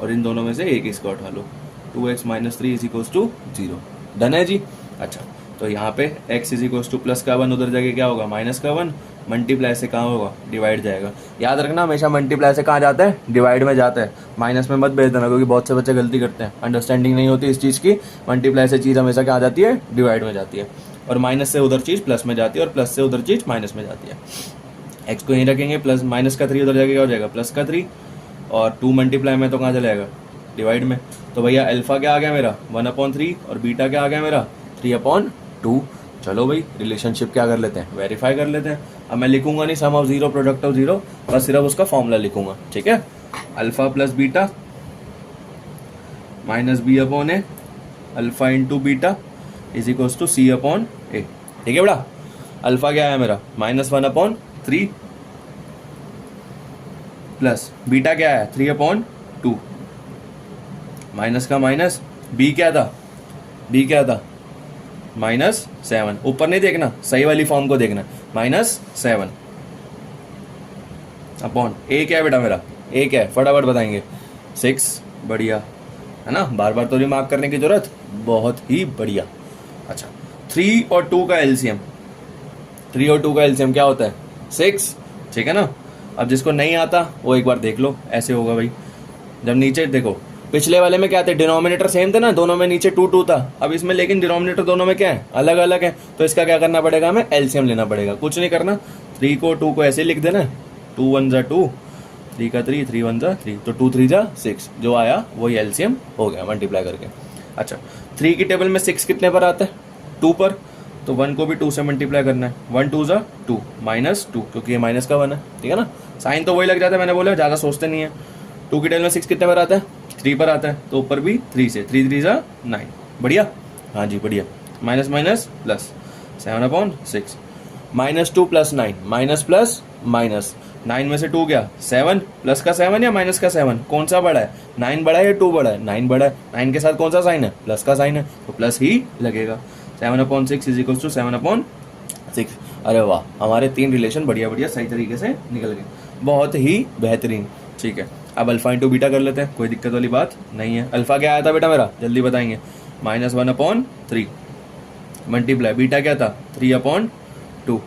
और इन दोनों में से एक इसका उठा लो, 2x - 3 = 0। डन है जी। अच्छा तो यहाँ पे x + का 1 उधर जाके क्या होगा? माइनस का 1, मल्टीप्लाई से कहाँ होगा? डिवाइड जाएगा। याद रखना हमेशा मल्टीप्लाई से कहाँ जाता है? डिवाइड में जाता है, माइनस में मत भेज देना, क्योंकि बहुत से बच्चे गलती करते हैं, अंडरस्टैंडिंग नहीं होती इस चीज़ की। मल्टीप्लाई से चीज़ हमेशा क्या आ जाती है? डिवाइड में जाती है, और माइनस से उधर चीज़ प्लस में जाती है, और प्लस से उधर चीज़ माइनस में जाती है। एक्स को यहीं रखेंगे, प्लस माइनस का 3 उधर जाके क्या हो जाएगा? प्लस का 3, और 2 मल्टीप्लाई में तो कहाँ चला जाएगा? डिवाइड में। तो भैया अल्फा क्या आ गया मेरा? 1/3, और बीटा क्या आ गया मेरा? 3/2। चलो भाई रिलेशनशिप क्या कर लेते हैं? वेरीफाई कर लेते हैं। अब मैं लिखूंगा नहीं sum of zero product of zero, बस सिर्फ उसका फॉर्मूला लिखूंगा, ठीक है। Alpha plus beta minus b/a, alpha into beta = c/a, ठीक है बड़ा। अल्फा क्या है मेरा? -1/3, प्लस बीटा क्या है? 3/2, माइनस का माइनस, बी क्या था? बी क्या था? -7। ऊपर नहीं देखना, सही वाली फॉर्म को देखना, -7 अपॉन ए क्या है बेटा मेरा? ए क्या है? फटाफट बताएंगे। 6, बढ़िया है ना, बार बार तो नहीं मार्क करने की जरूरत, बहुत ही बढ़िया। अच्छा 3 और 2 का एलसीएम, 3 और 2 का एलसीएम क्या होता है? 6, ठीक है ना। अब जिसको नहीं आता वो एक बार देख लो, ऐसे होगा भाई। जब नीचे देखो, पिछले वाले में क्या थे? डिनोमिनेटर सेम थे ना, दोनों में नीचे 2 2 था। अब इसमें लेकिन डिनोमिनेटर दोनों में क्या है? अलग अलग है, तो इसका क्या करना पड़ेगा? हमें एलसीएम लेना पड़ेगा। कुछ नहीं करना, 3 को 2 को ऐसे लिख देना, 2 1 जा 2, 3 का 3, 3 1 जा 3, तो 2 3 जा 6, जो आया वही एलसीएम हो गया मल्टीप्लाई करके। अच्छा 3 की टेबल में 6 कितने पर आता है? 2 पर, तो 1 को भी 2 से मल्टीप्लाई करना है, 1 2 जा 2, -2, क्योंकि ये माइनस का 1 है, ठीक है ना। साइन तो वही लग जाता है, मैंने बोला ज़्यादा सोचते नहीं है। 2 की टेबल में 6 कितने पर आता है? 3 पर आता है, तो ऊपर भी 3 से, 3 3 जा 9, बढ़िया। हाँ जी बढ़िया, minus minus plus, 7/6, -2 + 9, minus plus minus, 9 में से 2 गया 7, प्लस का 7 या माइनस का 7, कौन सा बड़ा है? 9 बड़ा है या 2 बड़ा है? 9 बड़ा है। 9 के साथ कौन सा साइन है? प्लस का साइन है, तो प्लस ही लगेगा। 7/6 = 7/6। अरे वाह, हमारे 3 रिलेशन बढ़िया बढ़िया सही तरीके से निकल गए, बहुत ही बेहतरीन। ठीक है, अब अल्फा इंटू बीटा कर लेते हैं, कोई दिक्कत वाली बात नहीं है। अल्फा क्या आया था बेटा मेरा? जल्दी बताएंगे। -1/3, मल्टीप्लाई बीटा क्या था? 3/2।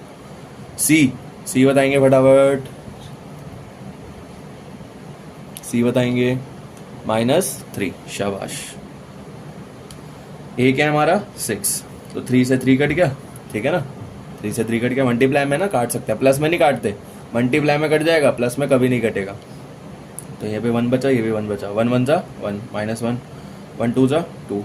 सी बताएंगे फटाफट, सी बताएंगे -3, शाबाश। ए क्या है हमारा? 6, तो 3 से 3 कट गया, ठीक है ना, 3 से 3 कट गया। मल्टीप्लाई में ना काट सकते हैं, प्लस में नहीं काटते, मल्टीप्लाई में कट जाएगा, प्लस में कभी नहीं कटेगा। तो यहाँ पे 1 बचा, ये भी 1 बचा, 1 1 जा 1, -1, 1 2 जा 2,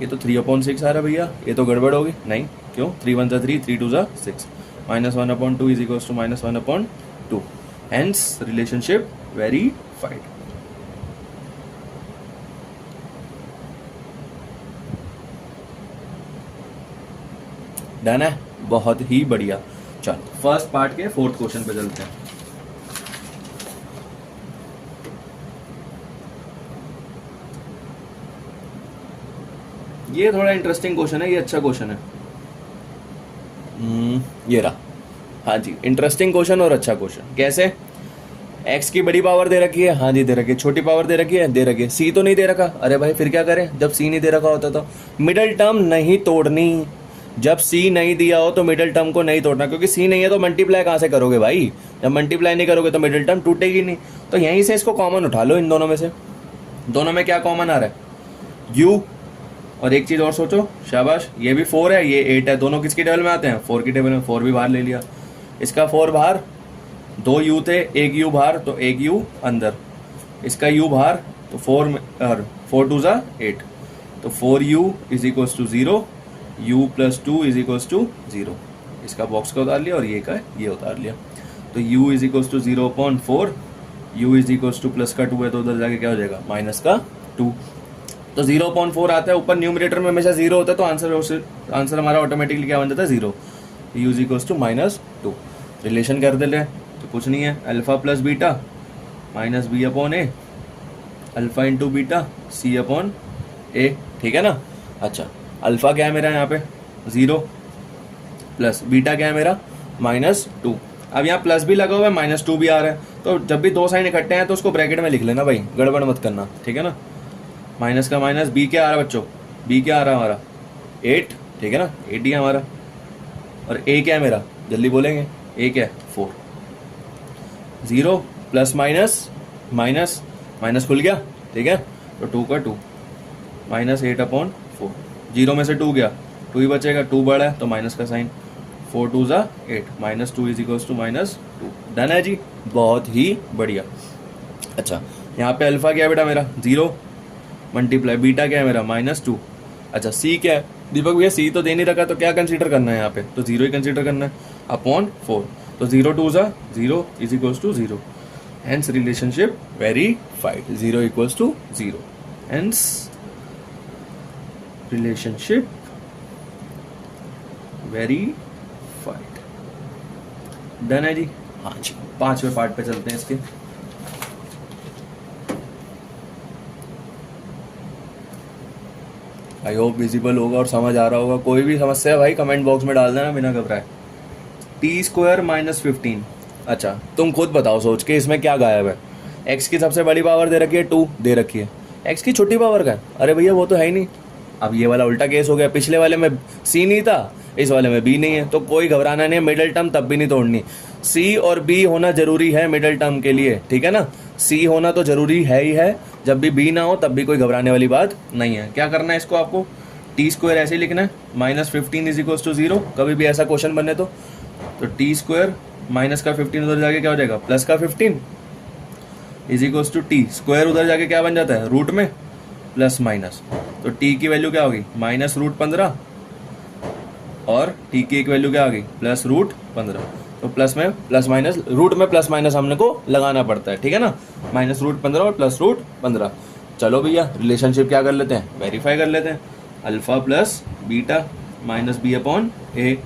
ये तो 3/6 आ रहा भैया, ये तो गड़बड़ होगी। नहीं, क्यों? 3 1 जा 3, 3 2 जा 6, -1/2 = -1/2, हेंस रिलेशनशिप वेरीफाइड। डन है, बहुत ही बढ़िया। चलो फर्स्ट पार्ट के 4th क्वेश्चन पे चलते हैं। ये थोड़ा इंटरेस्टिंग क्वेश्चन है, ये अच्छा क्वेश्चन है। ये रहा, हाँ जी, इंटरेस्टिंग क्वेश्चन और अच्छा क्वेश्चन। कैसे? एक्स की बड़ी पावर दे रखी है, हाँ जी दे रखी है। छोटी पावर दे रखी है, दे रखी है। सी तो नहीं दे रखा, अरे भाई फिर क्या करें? जब सी नहीं दे रखा होता तो मिडल टर्म नहीं तोड़नी। जब सी नहीं दिया हो तो मिडल टर्म को नहीं तोड़ना, क्योंकि सी नहीं है तो मल्टीप्लाई कहाँ से करोगे भाई? जब मल्टीप्लाई नहीं करोगे तो मिडल टर्म टूटेगी नहीं। तो यहीं से इसको कॉमन उठा लो, इन दोनों में से। दोनों में क्या कॉमन आ रहा है? यू, और एक चीज़ और सोचो, शाबाश, ये भी 4 है, ये 8 है, दोनों किसकी टेबल में आते हैं? 4 की टेबल में। 4 भी बाहर ले लिया, इसका 4 बाहर, 2 यू थे, एक यू बाहर, तो एक यू अंदर, इसका यू बाहर, तो 4 2 जा 8, तो 4u = 0, u + 2 = 0। इसका बॉक्स का उतार लिया और ये का ये उतार लिया, तो u = 0/4, u is equals to plus का 2 है तो उधर जाके क्या हो जाएगा माइनस का 2। तो 0.4 आता है, ऊपर न्यूमरेटर में हमेशा 0 होता है, तो आंसर हमारा ऑटोमेटिकली क्या बन जाता है 0। u is equals to -2। Relation कर देते हैं तो कुछ नहीं है, alpha plus beta minus B upon A, alpha into beta C upon A, ठीक है ना। अच्छा, अल्फा क्या है मेरा यहाँ पे 0 प्लस बीटा क्या है मेरा -2। अब यहाँ प्लस भी लगा हुआ है, -2 भी आ रहा है, तो जब भी दो साइन इकट्ठे हैं तो उसको ब्रैकेट में लिख लेना भाई, गड़बड़ मत करना, ठीक है ना। माइनस का माइनस, बी क्या आ रहा है बच्चों, बी क्या आ रहा है हमारा 8, ठीक है ना, 8 ही है हमारा। और ए क्या है मेरा, जल्दी बोलेंगे, ए क्या है 4। 0 प्लस माइनस माइनस माइनस खुल गया, ठीक है, तो 2 का 2 -8/4। 0 में से 2 गया, 2 ही बचेगा, 2 बड़ा है तो माइनस का साइन, 4 2 ज़ा 8, -2 इज इक्वल्स टू -2। डन है जी, बहुत ही बढ़िया। अच्छा, यहाँ पे अल्फा क्या है बेटा मेरा 0 मल्टीप्लाई, बीटा क्या है मेरा -2। अच्छा, सी क्या है दीपक भैया, सी तो दे नहीं रखा, तो क्या कंसीडर करना है यहाँ पे, तो 0 ही कंसीडर करना है अपॉन 4। तो 0 2 ज़ा 0 is equals to 0, hence relationship verified, 0 equals to 0, hence relationship verified. Done है जी। हाँ जी, 5वें पार्ट पे चलते हैं इसके। आई होप विजिबल होगा और समझ आ रहा होगा। कोई भी समस्या है भाई कमेंट बॉक्स में डाल देना बिना घबराए। t² - 15। अच्छा, तुम खुद बताओ सोच के इसमें क्या गायब है। x की सबसे बड़ी पावर दे रखी है 2 दे रखी है, x की छोटी पावर का है, अरे भैया वो तो है ही नहीं। अब ये वाला उल्टा केस हो गया, पिछले वाले में c नहीं था, इस वाले में b नहीं है, तो कोई घबराना नहीं है, मिडिल टर्म तब भी नहीं तोड़नी। c और b होना जरूरी है मिडिल टर्म के लिए, ठीक है ना, c होना तो जरूरी है ही है, जब भी b ना हो तब भी कोई घबराने वाली बात नहीं है। क्या करना है इसको आपको, t² ऐसे ही लिखना है, -15 इज इक्वल्स टू 0, कभी भी ऐसा क्वेश्चन बने तो t² माइनस का 15 उधर जाके क्या हो जाएगा प्लस का 15 is equals to T square, उधर जाके क्या बन जाता है रूट में प्लस माइनस, तो t की वैल्यू क्या होगी -√15 और t की एक वैल्यू क्या आ गई +√15। तो प्लस में प्लस माइनस, रूट में प्लस माइनस हमने को लगाना पड़ता है, ठीक है ना, -√15 और +√15। चलो भैया रिलेशनशिप क्या कर लेते हैं, वेरीफाई कर लेते हैं। Alpha plus beta minus B upon A,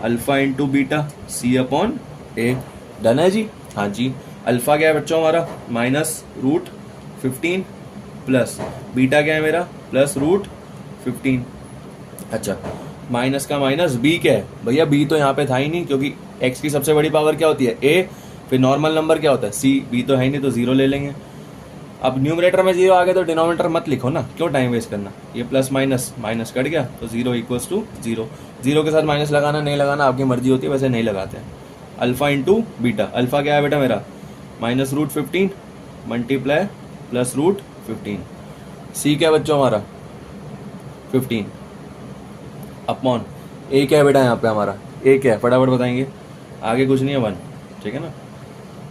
alpha into beta C upon A. Done है जी। हाँ जी, अल्फा क्या है बच्चों हमारा -√15 प्लस बीटा क्या है मेरा +√15। अच्छा, माइनस का माइनस, बी क्या है भैया, बी तो यहाँ पे था ही नहीं, क्योंकि एक्स की सबसे बड़ी पावर क्या होती है ए, फिर नॉर्मल नंबर क्या होता है सी, बी तो है ही नहीं तो 0 ले लेंगे। अब न्यूमरेटर में 0 आ गया तो डिनोमिनेटर मत लिखो ना, क्यों टाइम वेस्ट करना, ये प्लस माइनस माइनस कट गया तो 0 इक्वल्स टू 0। 0 के साथ माइनस लगाना नहीं लगाना आपकी मर्जी होती है, वैसे नहीं लगाते हैं। अल्फा इंटू बीटा, अल्फा क्या है बेटा मेरा -√15 मल्टीप्लाई +√15, सी क्या है बच्चों हमारा 15 अपॉन ए क्या है बेटा यहाँ पे हमारा, ए क्या है फटाफट बताएंगे, आगे कुछ नहीं है 1, ठीक है ना।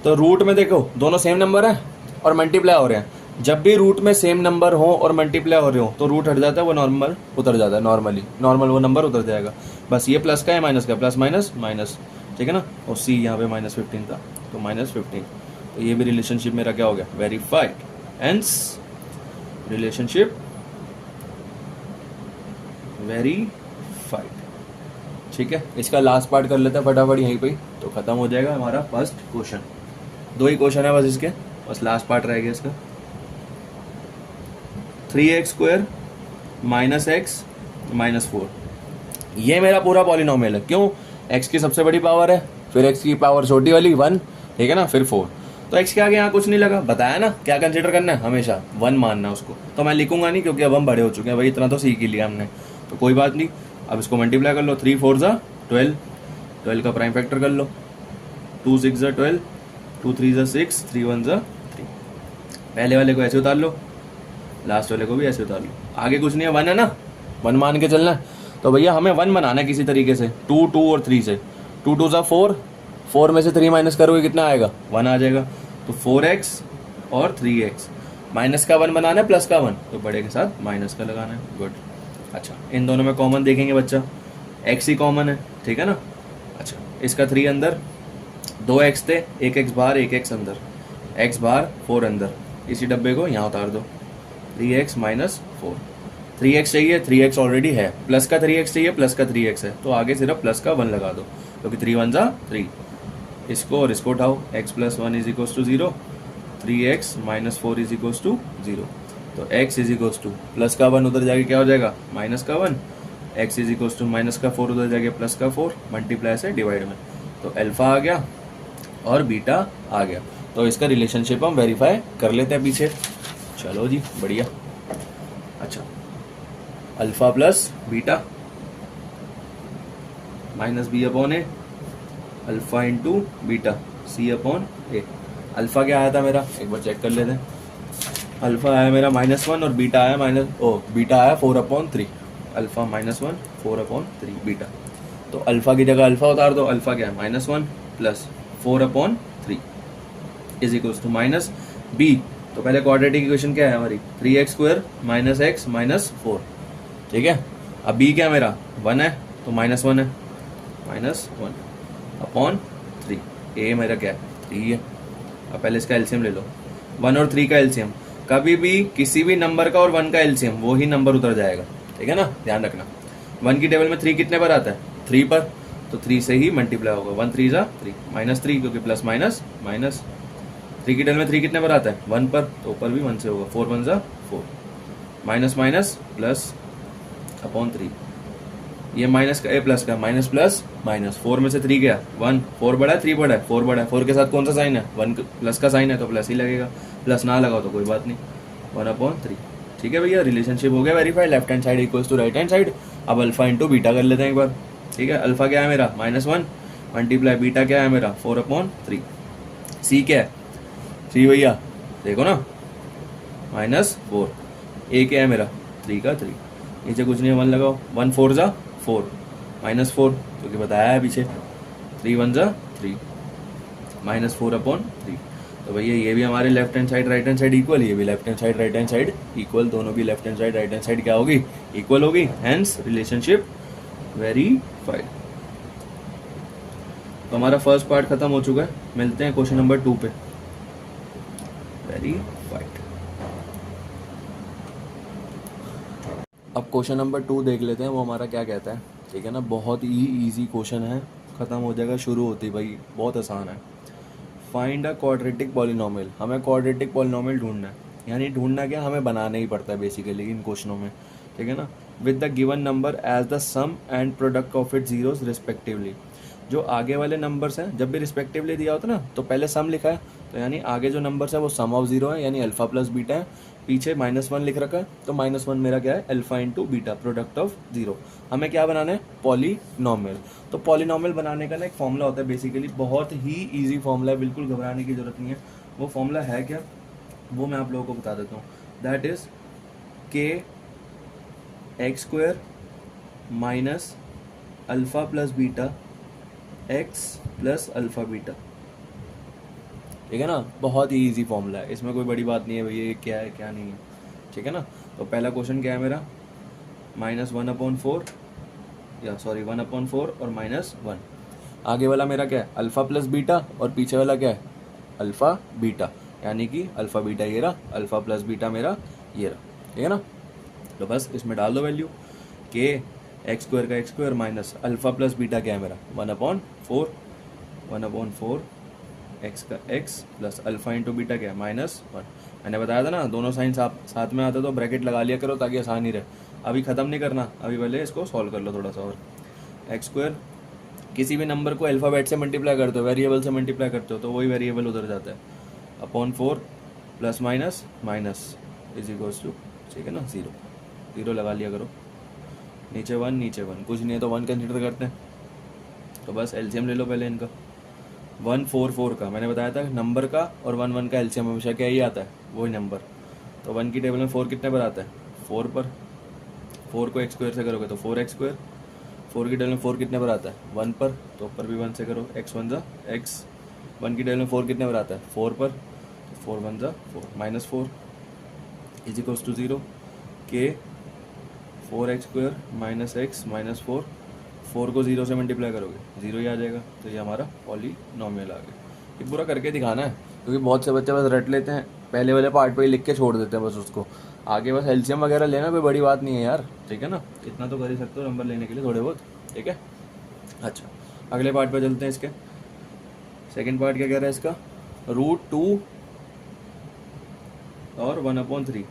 तो रूट में देखो दोनों सेम नंबर है और मल्टीप्लाई हो रहे हैं, जब भी रूट में सेम नंबर हो और मल्टीप्लाई हो रहे हो तो रूट हट जाता है, वो नॉर्मल उतर जाता है, नॉर्मल वो नंबर उतर जाएगा। बस ये प्लस का है माइनस का, प्लस माइनस माइनस, ठीक है ना। और सी यहाँ पे -15 था तो -15, तो ये भी रिलेशनशिप मेरा क्या हो गया वेरीफाइड, हेंस रिलेशनशिप वेरीफाइड। ठीक है, इसका लास्ट पार्ट कर लेते हैं फटाफट यहीं पे, तो खत्म हो जाएगा हमारा फर्स्ट क्वेश्चन। 2 ही क्वेश्चन है बस इसके, बस लास्ट पार्ट रह गया इसका। 3x² - x - 4, ये मेरा पूरा पॉलिनोमियल है। क्यों, x की सबसे बड़ी पावर है, फिर x की पावर छोटी वाली 1, ठीक है ना, फिर 4, तो x के आगे यहाँ कुछ नहीं लगा, बताया ना क्या कंसीडर करना है, हमेशा 1 मानना है उसको। तो मैं लिखूंगा नहीं क्योंकि अब हम बड़े हो चुके हैं भाई, इतना तो सीख ही लिया हमने, तो कोई बात नहीं। अब इसको मल्टीप्लाई कर लो, 3 4 ज़ा 12, 12 का प्राइम फैक्टर कर लो, 2 6 ज़ा 12, 2 3 ज़ा 6, 3 1 ज़ा 3। पहले वाले को ऐसे उतार लो, लास्ट वाले को भी ऐसे उतार लो, आगे कुछ नहीं है, 1 है ना, 1 मान के चलना है। तो भैया हमें 1 बनाना है किसी तरीके से, 2 2 और 3 से, 2 2 ज़ा 4, 4 में से 3 माइनस करोगे कितना आएगा 1 आ जाएगा, तो 4x और 3x। माइनस का 1 बनाना है प्लस का 1, तो बड़े के साथ माइनस का लगाना है, गुड। अच्छा, इन दोनों में कॉमन देखेंगे बच्चा, x ही कॉमन है, ठीक है ना। अच्छा, इसका 3 अंदर, 2x थे, 1x बाहर 1x अंदर, x बाहर 4 अंदर, इसी डब्बे को यहाँ उतार दो, 3x माइनस 4। 3x चाहिए, 3x ऑलरेडी है, प्लस का 3x चाहिए, प्लस का 3x है, तो आगे सिर्फ प्लस का 1 लगा दो, क्योंकि 3 1 जा 3। इसको और इसको उठाओ, x plus 1 is equals to 0, 3x minus 4 is equals to 0। तो x is equals to plus का 1 उधर जाके क्या हो जाएगा, माइनस का 1, x is equals to minus का 4 उधर जाके प्लस का 4, मल्टीप्लाई से डिवाइड में, तो अल्फा आ गया और बीटा आ गया। तो इसका रिलेशनशिप हम वेरीफाई कर लेते हैं पीछे। चलो जी बढ़िया। अच्छा, alpha plus beta minus B upon A, alpha into beta C upon A. Alpha क्या आया था मेरा, एक बार चेक कर लेते हैं। अल्फा आया मेरा -1 और बीटा आया बीटा आया 4/3। Alpha -1 4/3 beta. तो अल्फा की जगह अल्फा उतार दो, अल्फा क्या है -1 plus 4/3 is equals to minus B. तो पहले क्वाड्रेटिक इक्वेशन क्या है हमारी, 3x² माइनस x माइनस 4, ठीक है। अब बी क्या है मेरा 1 है, तो -1 है, -1 अपॉन 3। ए मेरा क्या है 3 है। अब पहले इसका एलसीएम ले लो, 1 और 3 का एलसीएम, कभी भी किसी भी नंबर का और 1 का एलसीएम वो ही नंबर उतर जाएगा, ठीक है ना, ध्यान रखना। 1 की टेबल में 3 कितने पर आता है, 3 पर, तो 3 से ही मल्टीप्लाई होगा, 1 3 जा 3 -3, क्योंकि प्लस माइनस माइनस। 3 की टेबल में 3 कितने पर आता है, 1 पर, तो ऊपर भी 1 से होगा, 4 1 जा 4, माइनस माइनस प्लस अपॉन 3। ये माइनस का ए प्लस का माइनस प्लस माइनस, 4 में से 3 गया 1, 4 बड़ा है 3 बड़ा है, 4 बड़ा है, 4 के साथ कौन सा साइन है, 1 प्लस का साइन है, तो प्लस ही लगेगा, प्लस ना लगाओ तो कोई बात नहीं, 1/3। ठीक है भैया, रिलेशनशिप हो गया verify, left hand side equals to right hand side. अब अल्फा इंटू बीटा कर लेते हैं एक बार, ठीक है। अल्फा क्या है मेरा -1 मल्टीप्लाई बीटा क्या है मेरा 4/3। सी क्या है, सी भैया देखो ना -4। ए क्या है मेरा 3 का 3, नीचे कुछ नहीं है 1 लगाओ, 1 4 जा 4 -4, क्योंकि बताया है पीछे, 3 1 जा 3 -4/3। तो भैया ये भी हमारे left hand side right hand side equal, ये भी left hand side right hand side equal, दोनों भी left hand side right hand side क्या होगी, इक्वल होगी, हेंस रिलेशनशिप वेरीफाइड। तो हमारा फर्स्ट पार्ट खत्म हो चुका है, मिलते हैं क्वेश्चन नंबर 2 पे। वेरीफाइड। अब क्वेश्चन नंबर 2 देख लेते हैं, वो हमारा क्या कहता है, ठीक है ना। बहुत ही इजी क्वेश्चन है, खत्म हो जाएगा शुरू होती भाई, बहुत आसान है। फाइंड अ क्वाड्रेटिक पॉलिनोमियल, हमें क्वाड्रेटिक पॉलिनोमियल ढूंढना है, यानी ढूंढना क्या, हमें बनाना ही पड़ता है बेसिकली इन क्वेश्चनों में, ठीक है ना। With the given number as the sum and product of it zeros respectively. जो आगे वाले नंबर्स हैं, जब भी रिस्पेक्टिवली दिया होता है ना, तो पहले सम लिखा है, तो यानी आगे जो नंबर्स है वो सम ऑफ जीरो है, यानी अल्फा प्लस बीटा है, पीछे -1 लिख रखा है, तो -1 मेरा क्या है, alpha into beta product of zero. हमें क्या बनाना है, पॉलीनोमियल। तो पॉलीनोमियल बनाने का ना एक फॉर्मूला होता है बेसिकली, बहुत ही इजी फॉर्मूला है, बिल्कुल घबराने की जरूरत नहीं है। वो फॉर्मूला है क्या, वो मैं आप लोगों को बता देता हूँ। That is kx² minus alpha plus beta x plus alpha beta, ठीक है ना। बहुत ही इजी फॉर्मूला है, इसमें कोई बड़ी बात नहीं है भैया ये क्या है क्या नहीं है, ठीक है ना। तो पहला क्वेश्चन क्या है मेरा, -1/4 या सॉरी 1/4 और -1। आगे वाला मेरा क्या है, अल्फा प्लस बीटा, और पीछे वाला क्या है, अल्फा बीटा, यानी कि अल्फा बीटा ये रहा, अल्फा प्लस बीटा मेरा ये रहा, ठीक है ना। तो बस इसमें डाल दो वैल्यू, k x² का x² minus alpha plus beta क्या है मेरा 1/4, 1/4 x का x plus alpha into beta क्या है -1। मैंने बताया था ना, दोनों साइन साथ में आते तो ब्रैकेट लगा लिया करो ताकि आसान ही रहे। अभी ख़त्म नहीं करना, अभी पहले इसको सॉल्व कर लो थोड़ा सा और। x², किसी भी नंबर को अल्फ़ाबेट से मल्टीप्लाई करते हो, वेरिएबल से मल्टीप्लाई करते हो, तो वही वेरिएबल उधर जाता है, /4 plus minus minus is equals to, ठीक है ना, 0 लगा लिया करो, नीचे 1 कुछ नहीं है तो 1 कंसिडर करते हैं। तो बस एलसीएम ले लो पहले इनका, 1 4 4 का मैंने बताया था नंबर का और 1 1 का एलसीएम हमेशा क्या ही आता है, वही नंबर। तो 1 की टेबल में 4 कितने पर आता है, 4 पर, 4 को x² से करोगे तो 4x², 4 की टेबल में 4 कितने पर आता है, 1 पर, तो ऊपर भी 1 से करो, x 1 जा x। 1 की टेबल में 4 कितने पर आता है, 4 पर, तो 4 1 जा 4 -4 is equals to 0, k 4x² minus x minus 4, 4 को 0 से मल्टीप्लाई करोगे 0 ही आ जाएगा। तो ये हमारा पॉलीनोमियल आ गया। ये पूरा करके दिखाना है, क्योंकि बहुत से बच्चे बस रट लेते हैं, पहले वाले पार्ट पे ही लिख के छोड़ देते हैं बस उसको, आगे बस एलसीएम वगैरह लेना कोई बड़ी बात नहीं है यार, ठीक है ना, इतना तो कर ही सकते हो नंबर लेने के लिए थोड़े बहुत, ठीक है। अच्छा, अगले पार्ट पे चलते हैं। इसके सेकंड पार्ट क्या कह रहा है इसका, √2 और 1/3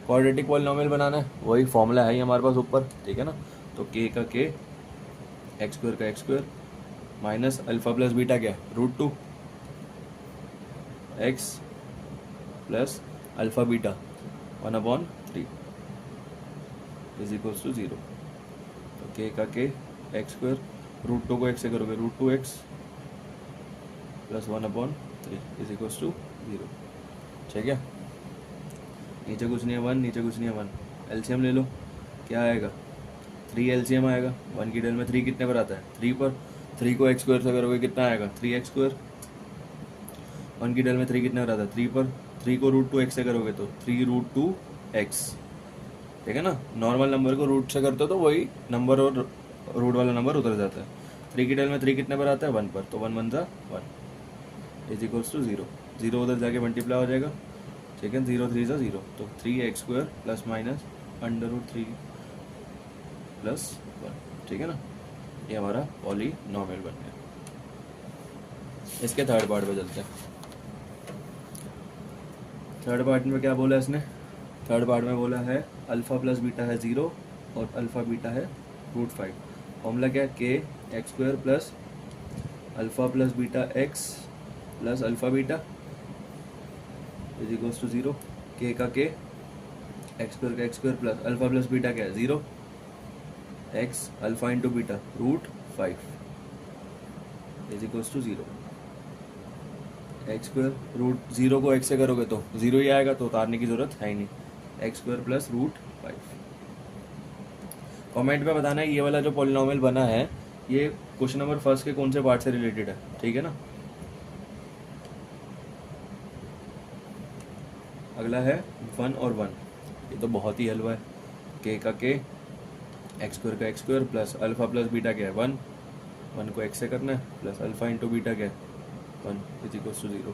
क्वाड्रेटिक पॉलिनॉमियल बनाना है, वही फॉर्मूला है ही हमारे पास ऊपर, ठीक है ना। तो k का k, x² का x² minus alpha plus beta क्या है, √2 x plus alpha beta 1/3 is equals to 0। तो k का k x² √2 को x से करोगे √2x plus 1/3 is equals to 0, ठीक है। नीचे कुछ नहीं है 1, नीचे कुछ नहीं है 1, एलसीएम ले लो, क्या आएगा 3 एलसीएम आएगा। 1 की डेल में 3 कितने पर आता है, 3 पर, 3 को x² से करोगे कितना आएगा 3x²। 1 की डेल में 3 कितने पर आता है 3 पर, 3 को √2x से करोगे तो 3√2x, ठीक है ना। नॉर्मल नंबर को रूट से करते हो तो वही नंबर और रूट वाला नंबर उतर जाता है। 3 की डेल में 3 कितने पर आता है 1 पर, तो 1 1 1 इज इक्वल्स टू 0, 0 उधर जाके मल्टीप्लाई हो जाएगा, ठीक है। 0 3 0, तो 3x² प्लस माइनस √3 प्लस 1, ठीक है ना। ये हमारा पॉलीनॉमियल बन गया। इसके थर्ड पार्ट पे चलते हैं। थर्ड पार्ट में क्या बोला इसने, थर्ड पार्ट में बोला है अल्फ़ा प्लस बीटा है 0 और अल्फ़ा बीटा है √5। फॉर्मूला क्या है, k x² plus alpha plus beta x plus alpha beta is equals to 0। k का k x² का x² plus alpha plus beta क्या है 0 x alpha into beta √5 is equals to 0। x² √0 को x से करोगे तो 0 ही आएगा, तो उतारने की जरूरत है ही नहीं, x² प्लस √5। कमेंट में बताना है ये वाला जो पॉलिनॉमियल बना है ये क्वेश्चन नंबर फर्स्ट के कौन से पार्ट से रिलेटेड है, ठीक है ना। अगला है 1 और 1, ये तो बहुत ही हलवा है। k का k x² का x² plus alpha plus beta क्या है 1, 1 को x से करना है प्लस अल्फ़ा इंटू बीटा क्या है 1 इज इक्वल्स टू 0।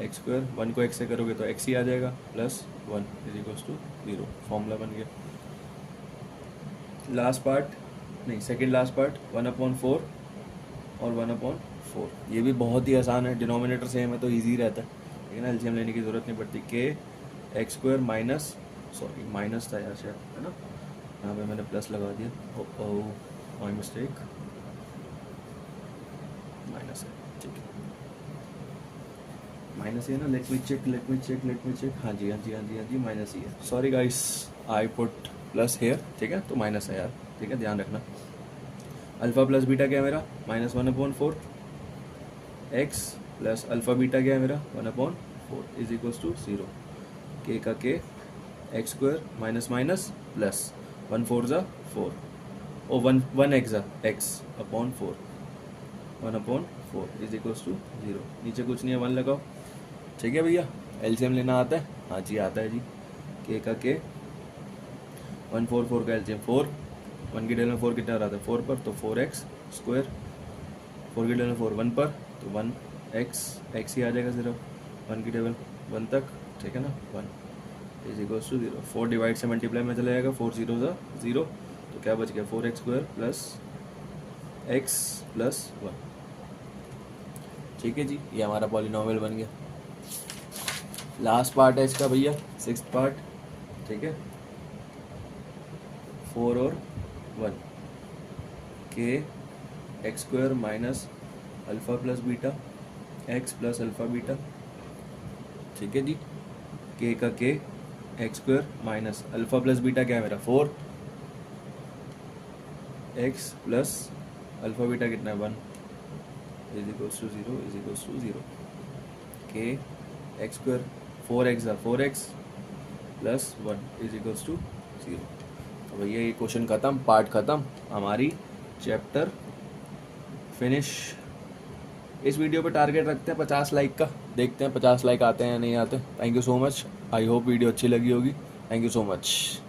x², 1 को x से करोगे तो x ही आ जाएगा plus 1 is equals to 0, formula बन गया। लास्ट पार्ट नहीं, सेकंड लास्ट पार्ट 1/4 और 1/4, ये भी बहुत ही आसान है, डिनोमिनेटर सेम है तो इजी रहता है, लेकिन एलसीएम लेने की ज़रूरत नहीं पड़ती। k x² minus, sorry minus था यार शायद, है ना, यहाँ पे मैंने प्लस लगा दिया, माय मिस्टेक, माइनस है, ठीक है, माइनस ही है ना। लेट मी चेक, हाँ जी, माइनस ही है, sorry guys I put plus here, ठीक है, तो माइनस है यार, ठीक है, ध्यान रखना। अल्फ़ा प्लस बीटा क्या है मेरा -1/4, x प्लस अल्फ़ा बीटा क्या है मेरा 1/4 इज इक्वल्स टू 0। k का k x² minus minus plus 1 4 4 और 1 x x/4 1/4 is equals to 0। नीचे कुछ नहीं है, 1 लगाओ, ठीक है भैया। एलसीएम लेना आता है, हाँ जी आता है जी। k का k 1 4 4 का एलसीएम 4, 1 की डेल में 4 कितना रहा था 4 पर, तो 4x², 4 की डेल में 4 1 पर, तो 1x ही आ जाएगा सिर्फ, 1 की टेबल 1 तक, ठीक है ना, 1 इज इक्वल्स टू 0। 4 डिवाइड से मल्टीप्लाई में चला जाएगा, 4 0 0, तो क्या बच गया 4x² प्लस x प्लस 1, ठीक है जी, ये हमारा पॉलिनॉमियल बन गया। लास्ट पार्ट है इसका भैया, सिक्स्थ पार्ट, ठीक है, 4 और 1, k x² minus alpha plus beta x plus alpha beta, ठीक है जी। k का k x² minus alpha plus beta क्या है मेरा 4, x प्लस अल्फ़ा बीटा कितना है 1 is equals to 0 is equals to 0। k x² 4x plus 1 is equals to 0। तो भैया ये क्वेश्चन ख़त्म, पार्ट ख़त्म, हमारी चैप्टर फिनिश। इस वीडियो पे टारगेट रखते हैं 50 लाइक का, देखते हैं 50 लाइक आते हैं या नहीं आते। Thank you so much, I hope video अच्छी लगी होगी। Thank you so much.